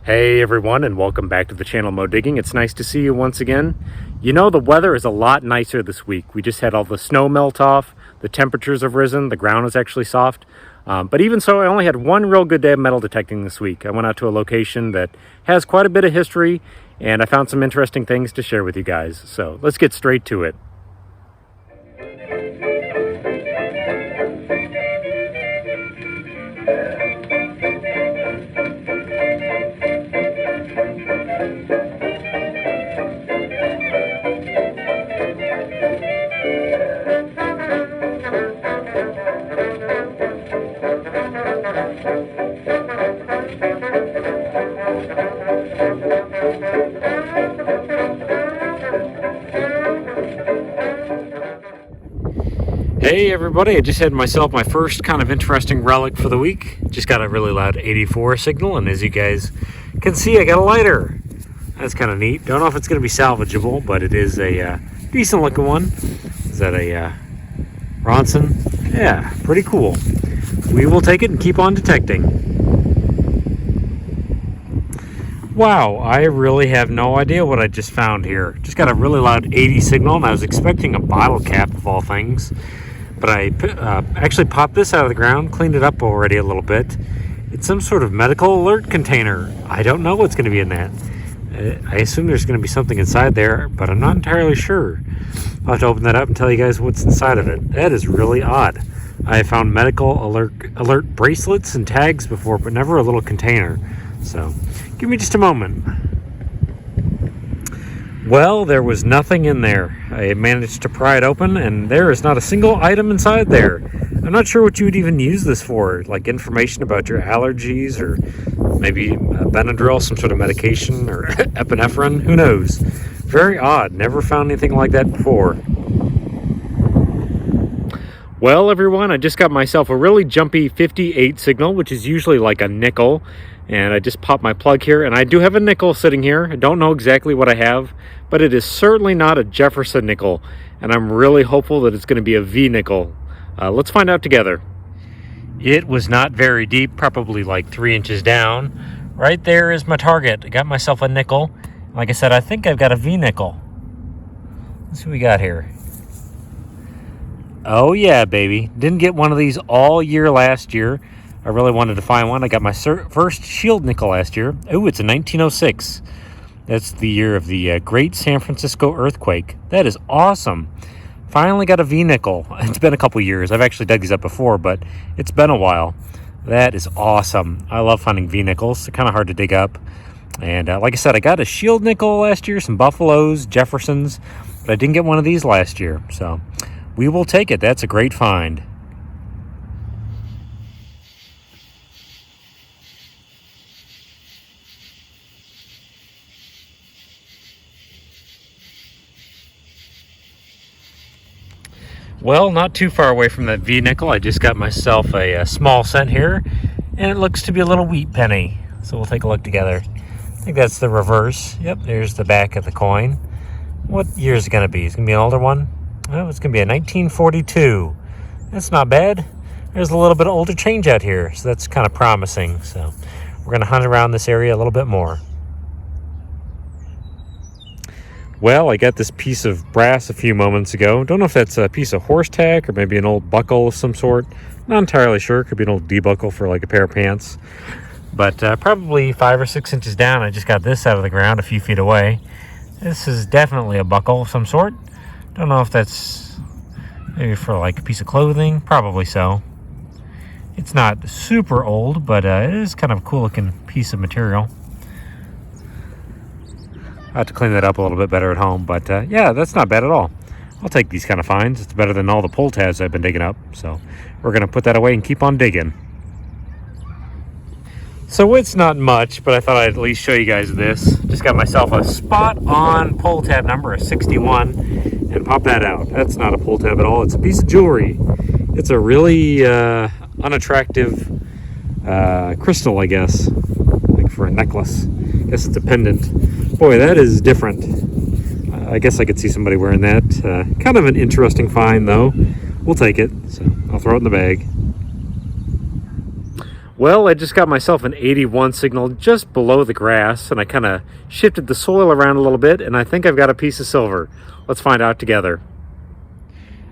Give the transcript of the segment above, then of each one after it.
Hey everyone, and welcome back to the channel Mo Digging. It's nice to see you once again. You know, the weather is a lot nicer this week. We just had all the snow melt off, the temperatures have risen, the ground is actually soft. But even so, I only had one real good day of metal detecting this week. I went out to a location that has quite a bit of history, and I found some interesting things to share with you guys. So let's get straight to it. Hey everybody, I just had myself my first kind of interesting relic for the week. Just got a really loud 84 signal, and as you guys can see, I got a lighter. That's kind of neat. Don't know if it's going to be salvageable, but it is a decent looking one. Is that a Ronson? Yeah, pretty cool. We will take it and keep on detecting. Wow, I really have no idea what I just found here. Just got a really loud 80 signal, and I was expecting a bottle cap of all things. But I actually popped this out of the ground, cleaned it up already a little bit. It's some sort of medical alert container. I don't know what's going to be in that. I assume there's going to be something inside there, but I'm not entirely sure. I'll have to open that up and tell you guys what's inside of it. That is really odd. I have found medical alert bracelets and tags before, but never a little container. So, give me just a moment. Well, there was nothing in there. I managed to pry it open, and there is not a single item inside there. I'm not sure what you would even use this for, like information about your allergies, or maybe Benadryl, some sort of medication, or epinephrine, who knows. Very odd, never found anything like that before. Well, everyone, I just got myself a really jumpy 58 signal, which is usually like a nickel. And I just popped my plug here, and I do have a nickel sitting here. I don't know exactly what I have, but it is certainly not a Jefferson nickel, and I'm really hopeful that it's going to be a V nickel. Let's find out together. It was not very deep, probably like 3 inches down. Right there is my target. I got myself a nickel. Like I said, I think I've got a V nickel. Let's see what we got here. Oh yeah, baby. Didn't get one of these all year last year. I really wanted to find one. I got my first shield nickel last year. Oh, it's a 1906. That's the year of the Great San Francisco earthquake. That is awesome. Finally got a V nickel. It's been a couple years. I've actually dug these up before, but it's been a while. That is awesome. I love finding V nickels. They're kind of hard to dig up. And like I said, I got a shield nickel last year, some Buffaloes, Jeffersons, but I didn't get one of these last year. So we will take it. That's a great find. Well, not too far away from that V nickel, I just got myself a small cent here, and it looks to be a little wheat penny. So we'll take a look together. I think that's the reverse. Yep, there's the back of the coin. What year is it going to be? Is it going to be an older one? Oh, it's going to be a 1942. That's not bad. There's a little bit of older change out here, so that's kind of promising. So we're going to hunt around this area a little bit more. Well, I got this piece of brass a few moments ago. Don't know if that's a piece of horse tack or maybe an old buckle of some sort. Not entirely sure. Could be an old debuckle for like a pair of pants. But probably 5 or 6 inches down, I just got this out of the ground a few feet away. This is definitely a buckle of some sort. Don't know if that's maybe for like a piece of clothing. Probably so. It's not super old, but it is kind of a cool looking piece of material. I have to clean that up a little bit better at home, but yeah, that's not bad at all. I'll take these kind of finds. It's better than all the pull tabs I've been digging up. So we're going to put that away and keep on digging. So it's not much, but I thought I'd at least show you guys this. Just got myself a spot-on pull tab number, a 61, and pop that out. That's not a pull tab at all. It's a piece of jewelry. It's a really unattractive crystal, I guess, like for a necklace. I guess it's a pendant. Boy, that is different. I guess I could see somebody wearing that. Kind of an interesting find, though. We'll take it. So I'll throw it in the bag. Well, I just got myself an 81 signal just below the grass, and I kind of shifted the soil around a little bit, and I think I've got a piece of silver. Let's find out together.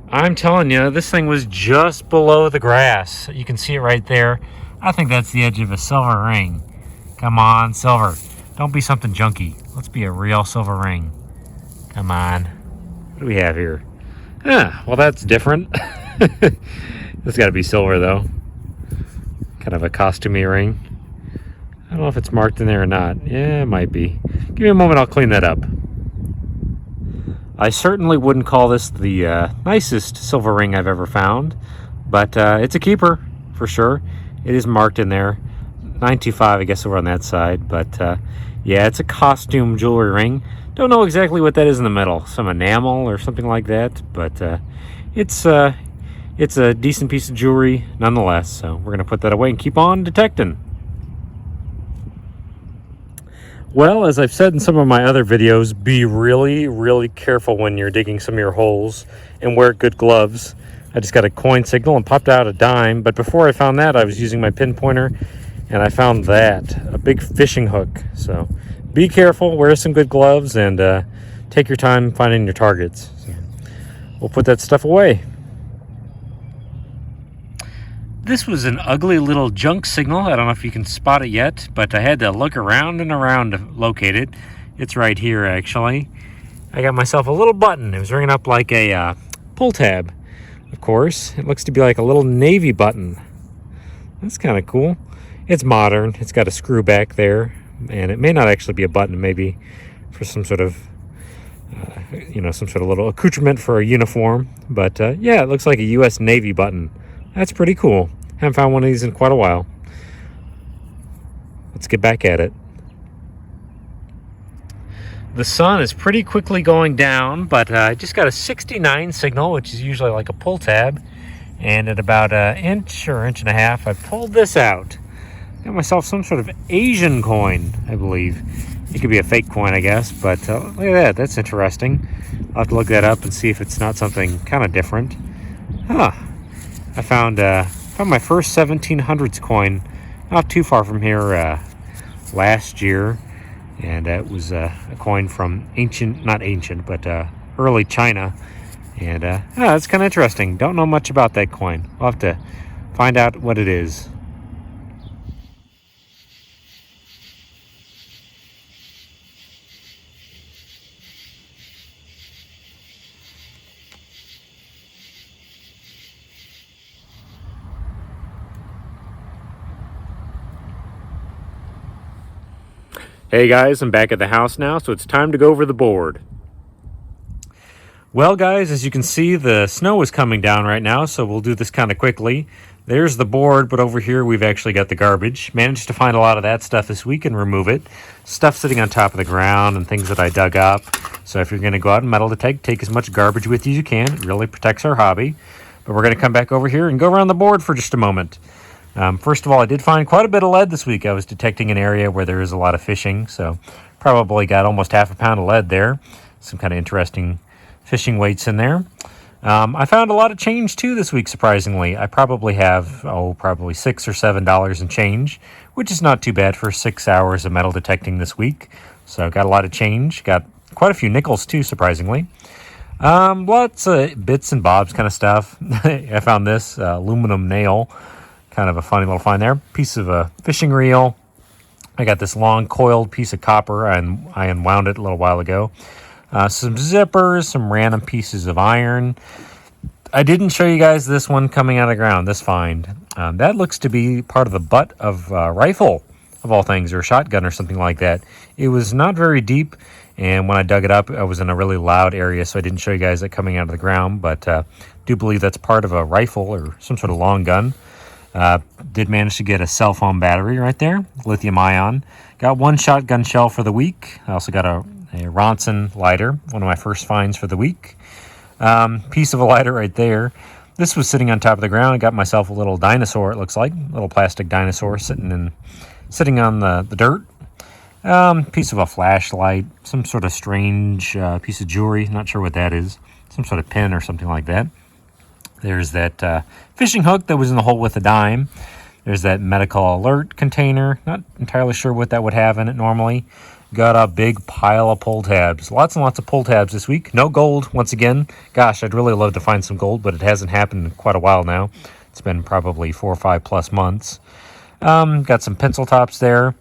I'm telling you, this thing was just below the grass. You can see it right there. I think that's the edge of a silver ring. Come on, silver. Don't be something junky. Let's be a real silver ring. Come on. What do we have here? Well, that's different. It's got to be silver, though. Kind of a costumey ring. I don't know if it's marked in there or not. Yeah, it might be. Give me a moment, I'll clean that up. I certainly wouldn't call this the nicest silver ring I've ever found, but it's a keeper for sure. It is marked in there. 925, I guess, over on that side, but yeah, it's a costume jewelry ring. Don't know exactly what that is in the middle. Some enamel or something like that, but it's a decent piece of jewelry nonetheless. So we're gonna put that away and keep on detecting. Well, as I've said in some of my other videos, be really, really careful when you're digging some of your holes and wear good gloves. I just got a coin signal and popped out a dime, but before I found that, I was using my pinpointer and I found that, a big fishing hook. So be careful, wear some good gloves, and take your time finding your targets. So we'll put that stuff away. This was an ugly little junk signal. I don't know if you can spot it yet, but I had to look around and around to locate it. It's right here, actually. I got myself a little button. It was ringing up like a pull tab, of course. It looks to be like a little navy button. That's kind of cool. It's modern. It's got a screw back there, and it may not actually be a button, maybe for some sort of, some sort of little accoutrement for a uniform. But yeah, it looks like a U.S. Navy button. That's pretty cool. Haven't found one of these in quite a while. Let's get back at it. The sun is pretty quickly going down, but I just got a 69 signal, which is usually like a pull tab. And at about an inch or inch and a half, I pulled this out. Got myself some sort of Asian coin, I believe. It could be a fake coin, I guess, but look at that. That's interesting. I'll have to look that up and see if it's not something kind of different. I found my first 1700s coin not too far from here last year, and it was a coin from early China, and that's kind of interesting. Don't know much about that coin. I'll have to find out what it is. Hey guys, I'm back at the house now, so it's time to go over the board. Well guys, as you can see, the snow is coming down right now, so we'll do this kind of quickly. There's the board, but over here we've actually got the garbage. Managed to find a lot of that stuff this week and remove it. Stuff sitting on top of the ground and things that I dug up. So if you're going to go out and metal detect, take as much garbage with you as you can. It really protects our hobby. But we're going to come back over here and go around the board for just a moment. First of all, I did find quite a bit of lead this week. I was detecting an area where there is a lot of fishing, so probably got almost half a pound of lead there. Some kind of interesting fishing weights in there. I found a lot of change too this week, surprisingly. I probably have, probably $6 or $7 in change, which is not too bad for 6 hours of metal detecting this week. So got a lot of change. Got quite a few nickels too, surprisingly. Lots of bits and bobs kind of stuff. I found this aluminum nail. Kind of a funny little find there. Piece of a fishing reel. I got this long coiled piece of copper, and I unwound it a little while ago. Some zippers, some random pieces of iron. I didn't show you guys this one coming out of the ground, this find. That looks to be part of the butt of a rifle, of all things, or a shotgun or something like that. It was not very deep, and when I dug it up, I was in a really loud area, so I didn't show you guys it coming out of the ground, but do believe that's part of a rifle or some sort of long gun. Did manage to get a cell phone battery right there, lithium ion. Got one shotgun shell for the week. I also got a Ronson lighter, one of my first finds for the week. Piece of a lighter right there. This was sitting on top of the ground. I got myself a little dinosaur, it looks like. A little plastic dinosaur sitting on the dirt. Piece of a flashlight. Some sort of strange piece of jewelry. Not sure what that is. Some sort of pin or something like that. There's that fishing hook that was in the hole with a dime. There's that medical alert container. Not entirely sure what that would have in it normally. Got a big pile of pull tabs. Lots and lots of pull tabs this week. No gold, once again. Gosh, I'd really love to find some gold, but it hasn't happened in quite a while now. It's been probably 4 or 5 plus months. Got some pencil tops there.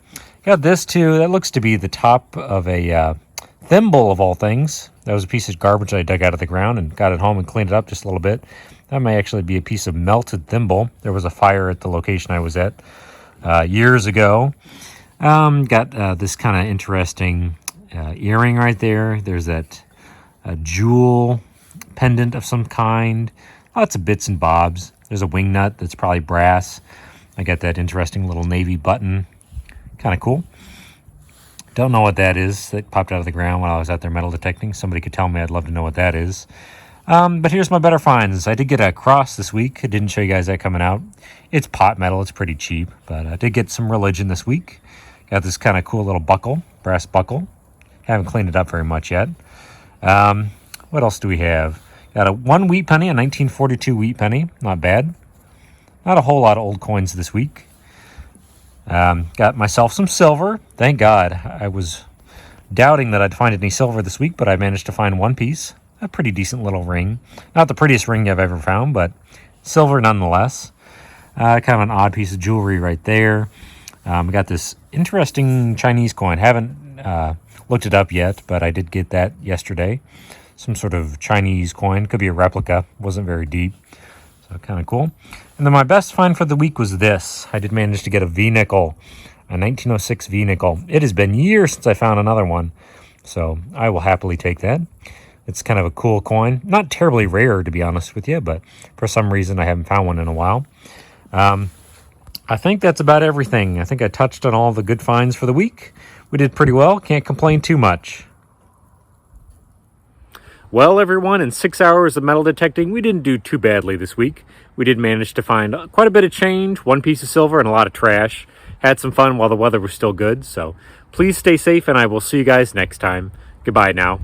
Got this too. That looks to be the top of a thimble of all things. That was a piece of garbage I dug out of the ground and got it home and cleaned it up just a little bit. That may actually be a piece of melted thimble. There was a fire at the location I was at years ago. Got this kind of interesting earring right there. There's that jewel pendant of some kind. Lots of bits and bobs. There's a wing nut that's probably brass. I got that interesting little navy button. Kind of cool. Don't know what that is. That popped out of the ground while I was out there metal detecting. Somebody could tell me. I'd love to know what that is. But here's my better finds. I did get a cross this week. I didn't show you guys that coming out. It's pot metal. It's pretty cheap. But I did get some religion this week. Got this kind of cool little buckle, brass buckle. Haven't cleaned it up very much yet. What else do we have? Got a 1 wheat penny, a 1942 wheat penny. Not bad. Not a whole lot of old coins this week. Got myself some silver. Thank God. I was doubting that I'd find any silver this week, but I managed to find one piece. A pretty decent little ring. Not the prettiest ring I've ever found, but silver nonetheless. Kind of an odd piece of jewelry right there. Got this interesting Chinese coin. Haven't looked it up yet, but I did get that yesterday. Some sort of Chinese coin. Could be a replica. Wasn't very deep. So kind of cool. And then my best find for the week was this. I did manage to get a V-nickel. A 1906 V-nickel. It has been years since I found another one. So I will happily take that. It's kind of a cool coin. Not terribly rare, to be honest with you, but for some reason I haven't found one in a while. I think that's about everything. I think I touched on all the good finds for the week. We did pretty well. Can't complain too much. Well, everyone, in 6 hours of metal detecting, we didn't do too badly this week. We did manage to find quite a bit of change, one piece of silver, and a lot of trash. Had some fun while the weather was still good, so please stay safe, and I will see you guys next time. Goodbye now.